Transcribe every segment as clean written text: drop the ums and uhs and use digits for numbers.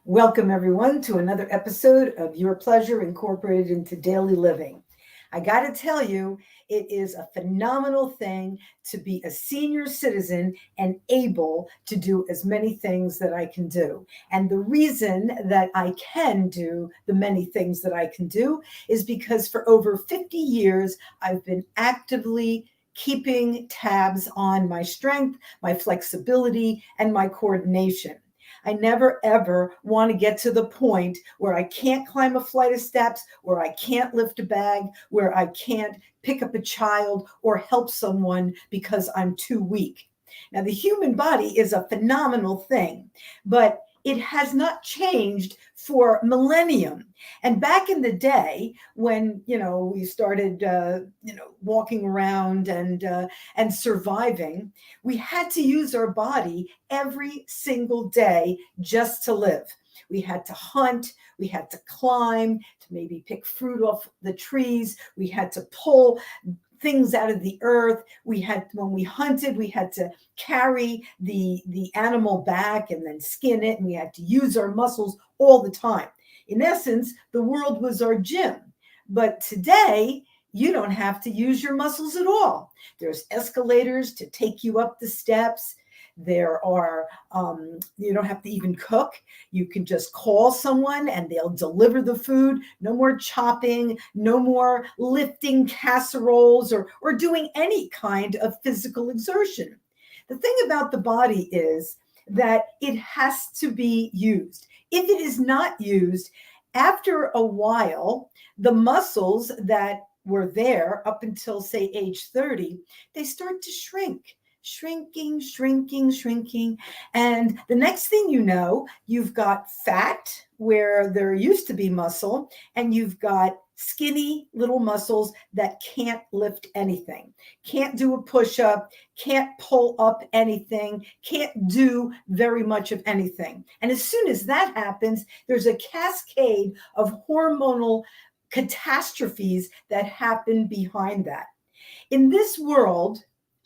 Welcome, everyone, to another episode of Your Pleasure Incorporated into Daily Living. I got to tell you, it is a phenomenal thing to be a senior citizen and able to do as many things that I can do. And the reason that I can do the many things that I can do is because for over 50 years, I've been actively keeping tabs on my strength, my flexibility, and my coordination. I never ever want to get to the point where I can't climb a flight of steps, where I can't lift a bag, where I can't pick up a child or help someone because I'm too weak. Now, the human body is a phenomenal thing, but it has not changed for millennium. And back in the day when, we started, walking around and surviving, we had to use our body every single day just to live. We had to hunt, we had to climb, to maybe pick fruit off the trees, we had to pull things out of the earth. When we hunted, we had to carry the animal back and then skin it, and we had to use our muscles all the time. In essence, the world was our gym. But today, you don't have to use your muscles at all. There's escalators to take you up the steps. You don't have to even cook. You can just call someone and they'll deliver the food. No more chopping, no more lifting casseroles or doing any kind of physical exertion. The thing about the body is that it has to be used. If it is not used, after a while, the muscles that were there up until, say, age 30, they start to shrinking. And the next thing you know, you've got fat where there used to be muscle, and you've got skinny little muscles that can't lift anything, can't do a push-up, can't pull up anything, can't do very much of anything. And as soon as that happens, there's a cascade of hormonal catastrophes that happen behind that. In this world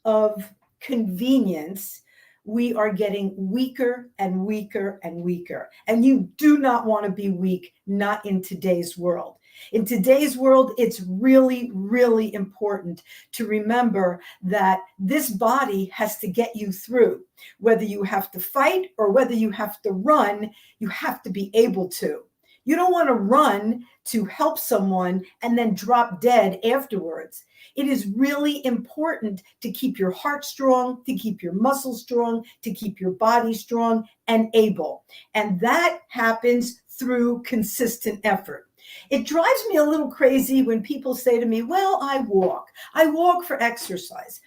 of convenience, we are getting weaker and weaker and weaker. And you do not want to be weak, not in today's world. In today's world, it's really, really important to remember that this body has to get you through. Whether you have to fight or whether you have to run, you have to be able to. You don't want to run to help someone and then drop dead afterwards. It is really important to keep your heart strong, to keep your muscles strong, to keep your body strong and able. And that happens through consistent effort. It drives me a little crazy when people say to me, well, I walk for exercise.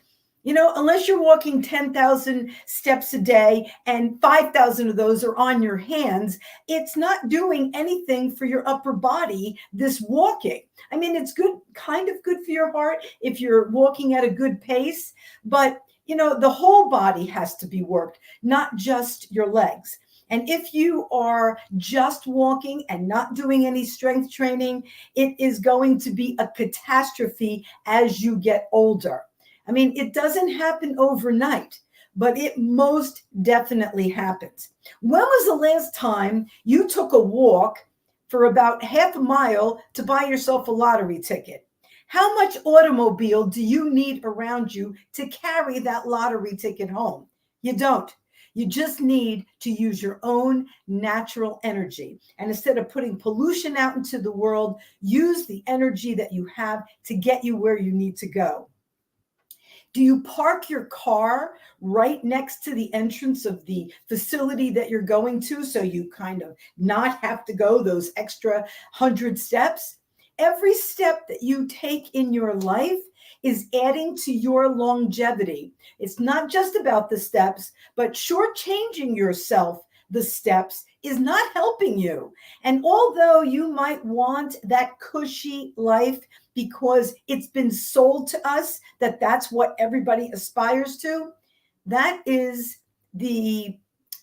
Unless you're walking 10,000 steps a day and 5,000 of those are on your hands, it's not doing anything for your upper body, this walking. I mean, it's good, kind of good for your heart if you're walking at a good pace, but the whole body has to be worked, not just your legs. And if you are just walking and not doing any strength training, it is going to be a catastrophe as you get older. I mean, it doesn't happen overnight, but it most definitely happens. When was the last time you took a walk for about half a mile to buy yourself a lottery ticket? How much automobile do you need around you to carry that lottery ticket home? You don't. You just need to use your own natural energy. And instead of putting pollution out into the world, use the energy that you have to get you where you need to go. Do you park your car right next to the entrance of the facility that you're going to so you kind of not have to go those extra 100 steps? Every step that you take in your life is adding to your longevity. It's not just about the steps, but shortchanging yourself the steps is not helping you. And although you might want that cushy life because it's been sold to us that that's what everybody aspires to, that is the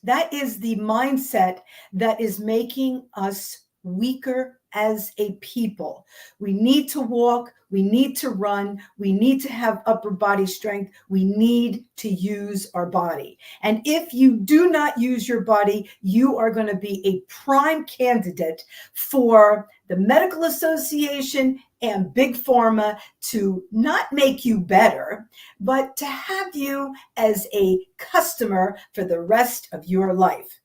mindset that is making us weaker as a people. We need to walk, we need to run, we need to have upper body strength, we need to use our body. And if you do not use your body, you are going to be a prime candidate for the Medical Association and Big Pharma to not make you better, but to have you as a customer for the rest of your life.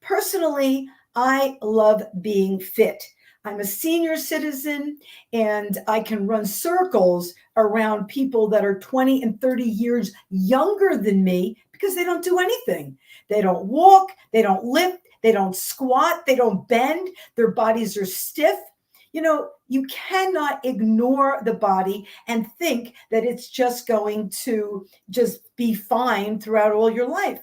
Personally, I love being fit. I'm a senior citizen and I can run circles around people that are 20 and 30 years younger than me because they don't do anything. They don't walk, they don't lift, they don't squat, they don't bend, their bodies are stiff. You know, you cannot ignore the body and think that it's just going to just be fine throughout all your life.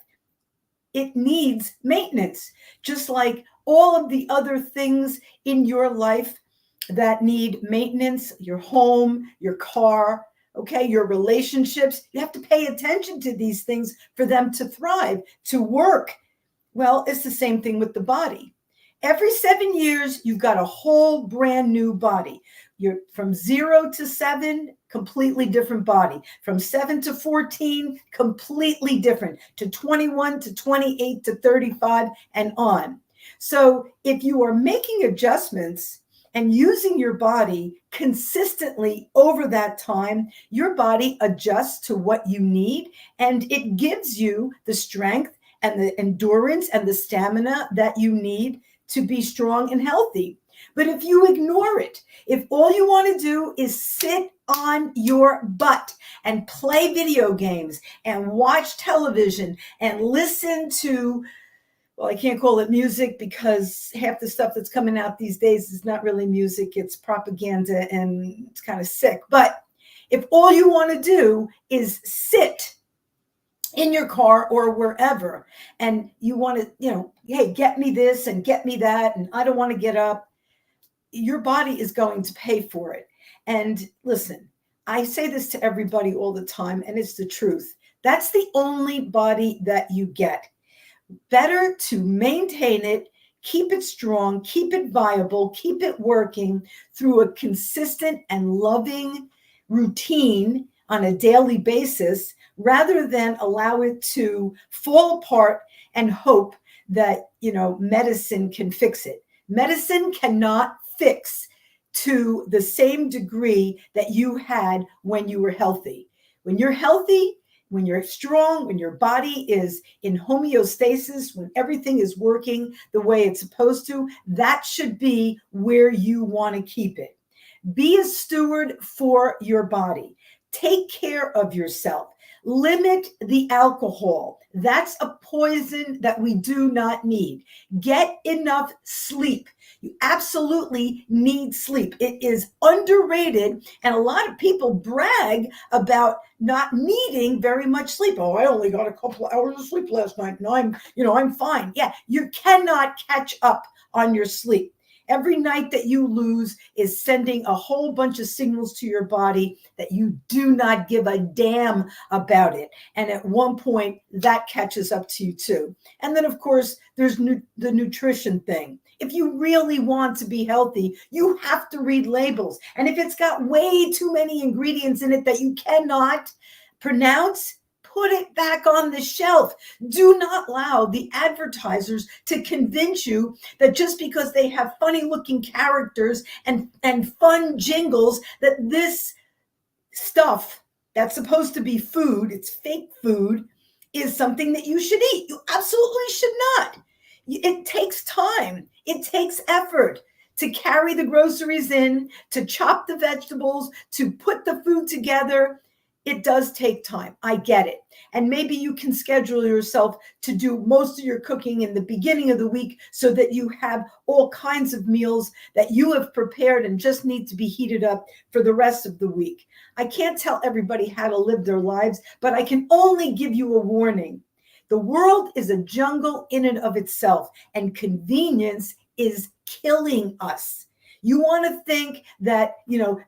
It needs maintenance, just like all of the other things in your life that need maintenance, your home, your car, okay, your relationships. You have to pay attention to these things for them to thrive, to work. Well, it's the same thing with the body. Every 7 years, you've got a whole brand new body. You're from 0 to 7, completely different body. From 7 to 14, completely different. To 21 to 28 to 35 and on. So if you are making adjustments and using your body consistently over that time, your body adjusts to what you need and it gives you the strength and the endurance and the stamina that you need to be strong and healthy. But if you ignore it, if all you want to do is sit on your butt and play video games and watch television and listen to, well, I can't call it music because half the stuff that's coming out these days is not really music, it's propaganda and it's kind of sick. But if all you want to do is sit in your car or wherever, and you want to, hey, get me this and get me that, and I don't want to get up, your body is going to pay for it. And listen, I say this to everybody all the time, and it's the truth. That's the only body that you get. Better to maintain it, keep it strong, keep it viable, keep it working through a consistent and loving routine on a daily basis, rather than allow it to fall apart and hope that, medicine can fix it. Medicine cannot fix to the same degree that you had when you were healthy. When you're healthy, when you're strong, when your body is in homeostasis, when everything is working the way it's supposed to, that should be where you want to keep it. Be a steward for your body. Take care of yourself. Limit the alcohol. That's a poison that we do not need. Get enough sleep. You absolutely need sleep. It is underrated, and a lot of people brag about not needing very much sleep. Oh, I only got a couple of hours of sleep last night, and I'm fine. Yeah, you cannot catch up on your sleep. Every night that you lose is sending a whole bunch of signals to your body that you do not give a damn about it. And at one point, that catches up to you too. And then, of course, there's the nutrition thing. If you really want to be healthy, you have to read labels. And if it's got way too many ingredients in it that you cannot pronounce, put it back on the shelf. Do not allow the advertisers to convince you that just because they have funny looking characters and fun jingles, that this stuff that's supposed to be food, it's fake food, is something that you should eat. You absolutely should not. It takes time. It takes effort to carry the groceries in, to chop the vegetables, to put the food together. It does take time. I get it. And maybe you can schedule yourself to do most of your cooking in the beginning of the week so that you have all kinds of meals that you have prepared and just need to be heated up for the rest of the week. I can't tell everybody how to live their lives, but I can only give you a warning. The world is a jungle in and of itself, and convenience is killing us. You want to think that,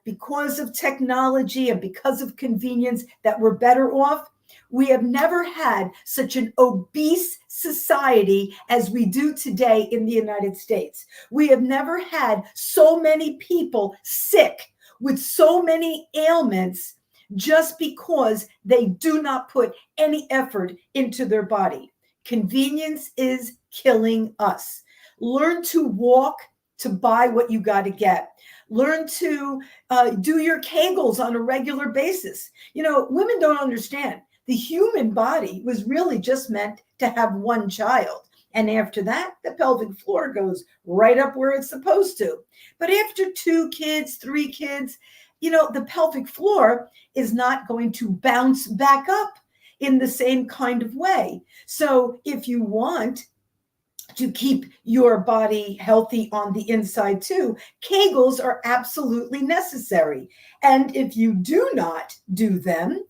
because of technology and because of convenience, that we're better off? We have never had such an obese society as we do today in the United States. We have never had so many people sick with so many ailments just because they do not put any effort into their body. Convenience is killing us. Learn to walk to buy what you got to get. Learn to do your Kegels on a regular basis. Women don't understand. The human body was really just meant to have one child. And after that, the pelvic floor goes right up where it's supposed to. But after 2 kids, 3 kids, the pelvic floor is not going to bounce back up in the same kind of way. So if you want to keep your body healthy on the inside too, Kegels are absolutely necessary. And if you do not do them,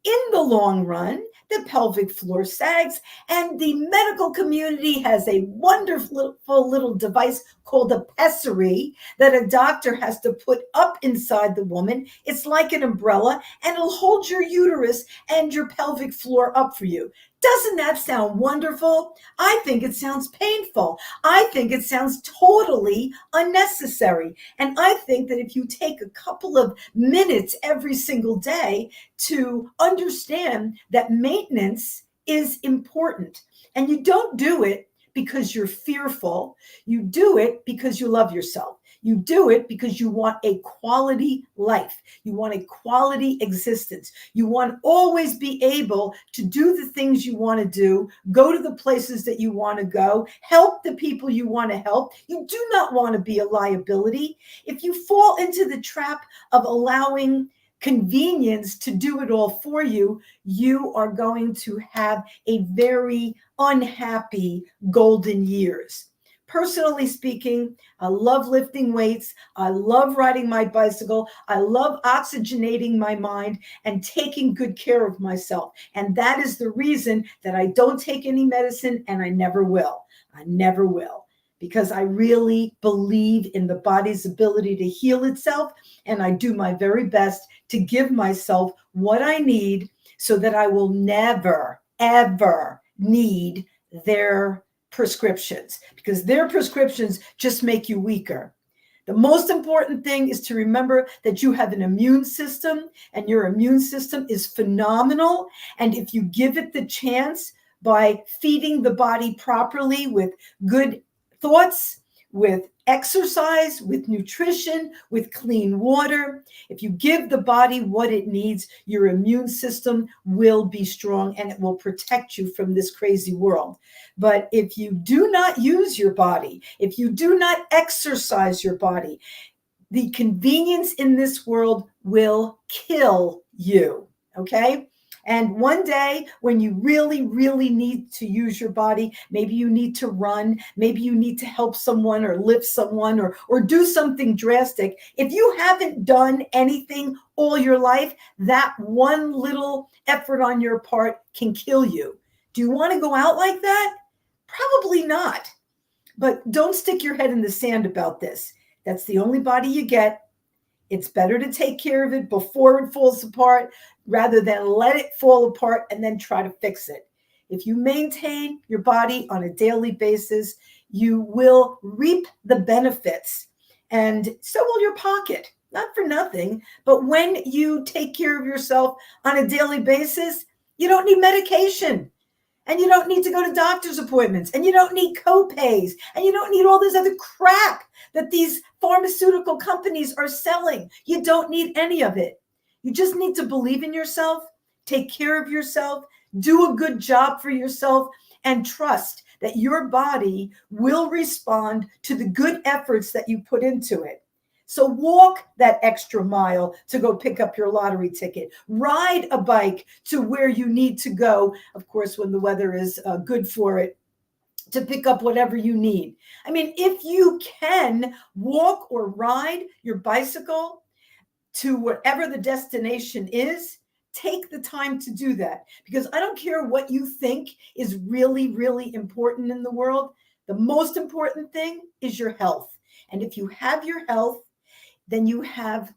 in the long run, the pelvic floor sags, and the medical community has a wonderful little device called a pessary that a doctor has to put up inside the woman. It's like an umbrella, and it'll hold your uterus and your pelvic floor up for you. Doesn't that sound wonderful? I think it sounds painful. I think it sounds totally unnecessary. And I think that if you take a couple of minutes every single day to understand that maintenance is important, and you don't do it because you're fearful, you do it because you love yourself. You do it because you want a quality life. You want a quality existence. You want to always be able to do the things you want to do, go to the places that you want to go, help the people you want to help. You do not want to be a liability. If you fall into the trap of allowing convenience to do it all for you, you are going to have a very unhappy golden years. Personally speaking, I love lifting weights. I love riding my bicycle. I love oxygenating my mind and taking good care of myself. And that is the reason that I don't take any medicine, and I never will. I never will, because I really believe in the body's ability to heal itself. And I do my very best to give myself what I need so that I will never, ever need their prescriptions, because their prescriptions just make you weaker. The most important thing is to remember that you have an immune system, and your immune system is phenomenal. And if you give it the chance by feeding the body properly with good thoughts, with exercise, with nutrition, with clean water, if you give the body what it needs, your immune system will be strong, and it will protect you from this crazy world. But if you do not use your body, if you do not exercise your body, the convenience in this world will kill you, okay? And one day when you really, really need to use your body, maybe you need to run, maybe you need to help someone or lift someone or do something drastic. If you haven't done anything all your life, that one little effort on your part can kill you. Do you want to go out like that? Probably not. But don't stick your head in the sand about this. That's the only body you get. It's better to take care of it before it falls apart rather than let it fall apart and then try to fix it. If you maintain your body on a daily basis, you will reap the benefits, and so will your pocket. Not for nothing, but when you take care of yourself on a daily basis, you don't need medication. And you don't need to go to doctor's appointments, and you don't need co-pays, and you don't need all this other crap that these pharmaceutical companies are selling. You don't need any of it. You just need to believe in yourself, take care of yourself, do a good job for yourself, and trust that your body will respond to the good efforts that you put into it. So walk that extra mile to go pick up your lottery ticket. Ride a bike to where you need to go, of course, when the weather is good for it, to pick up whatever you need. I mean, if you can walk or ride your bicycle to wherever the destination is, take the time to do that. Because I don't care what you think is really, really important in the world. The most important thing is your health. And if you have your health, then you have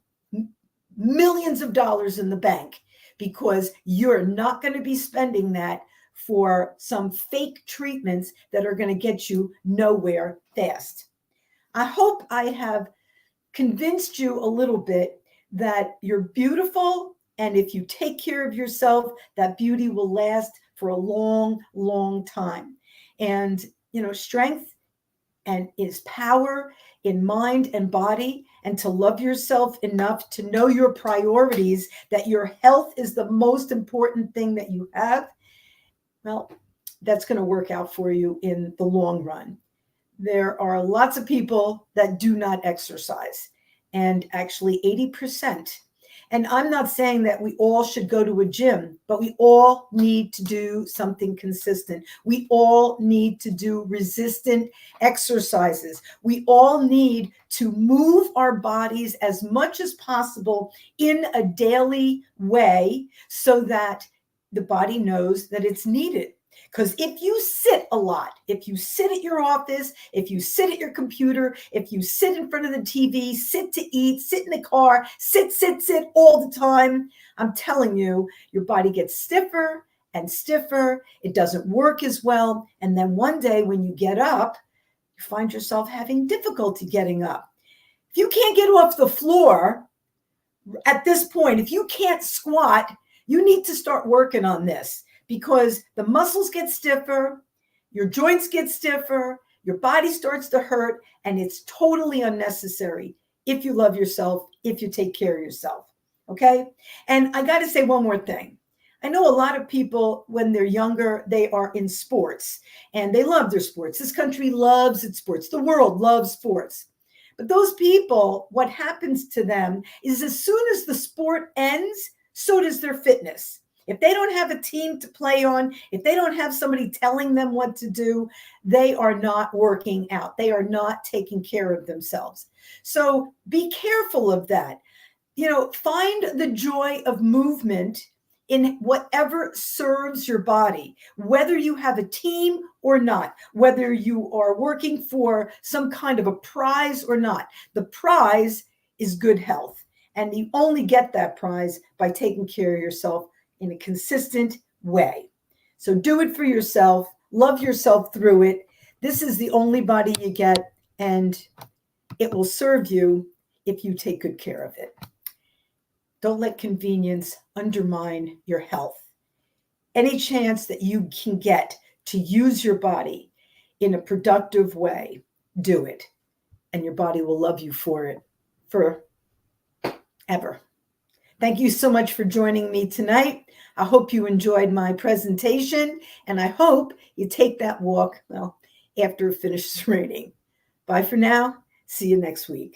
millions of dollars in the bank, because you're not going to be spending that for some fake treatments that are going to get you nowhere fast. I hope I have convinced you a little bit that you're beautiful. And if you take care of yourself, that beauty will last for a long, long time. And, strength and is power in mind and body, and to love yourself enough to know your priorities, that your health is the most important thing that you have. Well, that's going to work out for you in the long run. There are lots of people that do not exercise, and actually 80%. And I'm not saying that we all should go to a gym, but we all need to do something consistent. We all need to do resistant exercises. We all need to move our bodies as much as possible in a daily way so that the body knows that it's needed. Because if you sit a lot, if you sit at your office, if you sit at your computer, if you sit in front of the TV, sit to eat, sit in the car, sit all the time, I'm telling you, your body gets stiffer and stiffer. It doesn't work as well. And then one day when you get up, you find yourself having difficulty getting up. If you can't get off the floor at this point, if you can't squat, you need to start working on this. Because the muscles get stiffer, your joints get stiffer, your body starts to hurt, and it's totally unnecessary if you love yourself, if you take care of yourself, okay? And I got to say one more thing. I know a lot of people, when they're younger, they are in sports, and they love their sports. This country loves its sports. The world loves sports. But those people, what happens to them is as soon as the sport ends, so does their fitness. If they don't have a team to play on, if they don't have somebody telling them what to do, they are not working out. They are not taking care of themselves. So be careful of that. Find the joy of movement in whatever serves your body, whether you have a team or not, whether you are working for some kind of a prize or not. The prize is good health. And you only get that prize by taking care of yourself in a consistent way. So do it for yourself. Love yourself through it. This is the only body you get, and it will serve you if you take good care of it. Don't let convenience undermine your health. Any chance that you can get to use your body in a productive way, do it. And your body will love you for it forever. Thank you so much for joining me tonight. I hope you enjoyed my presentation, and I hope you take that walk, after it finishes raining. Bye for now. See you next week.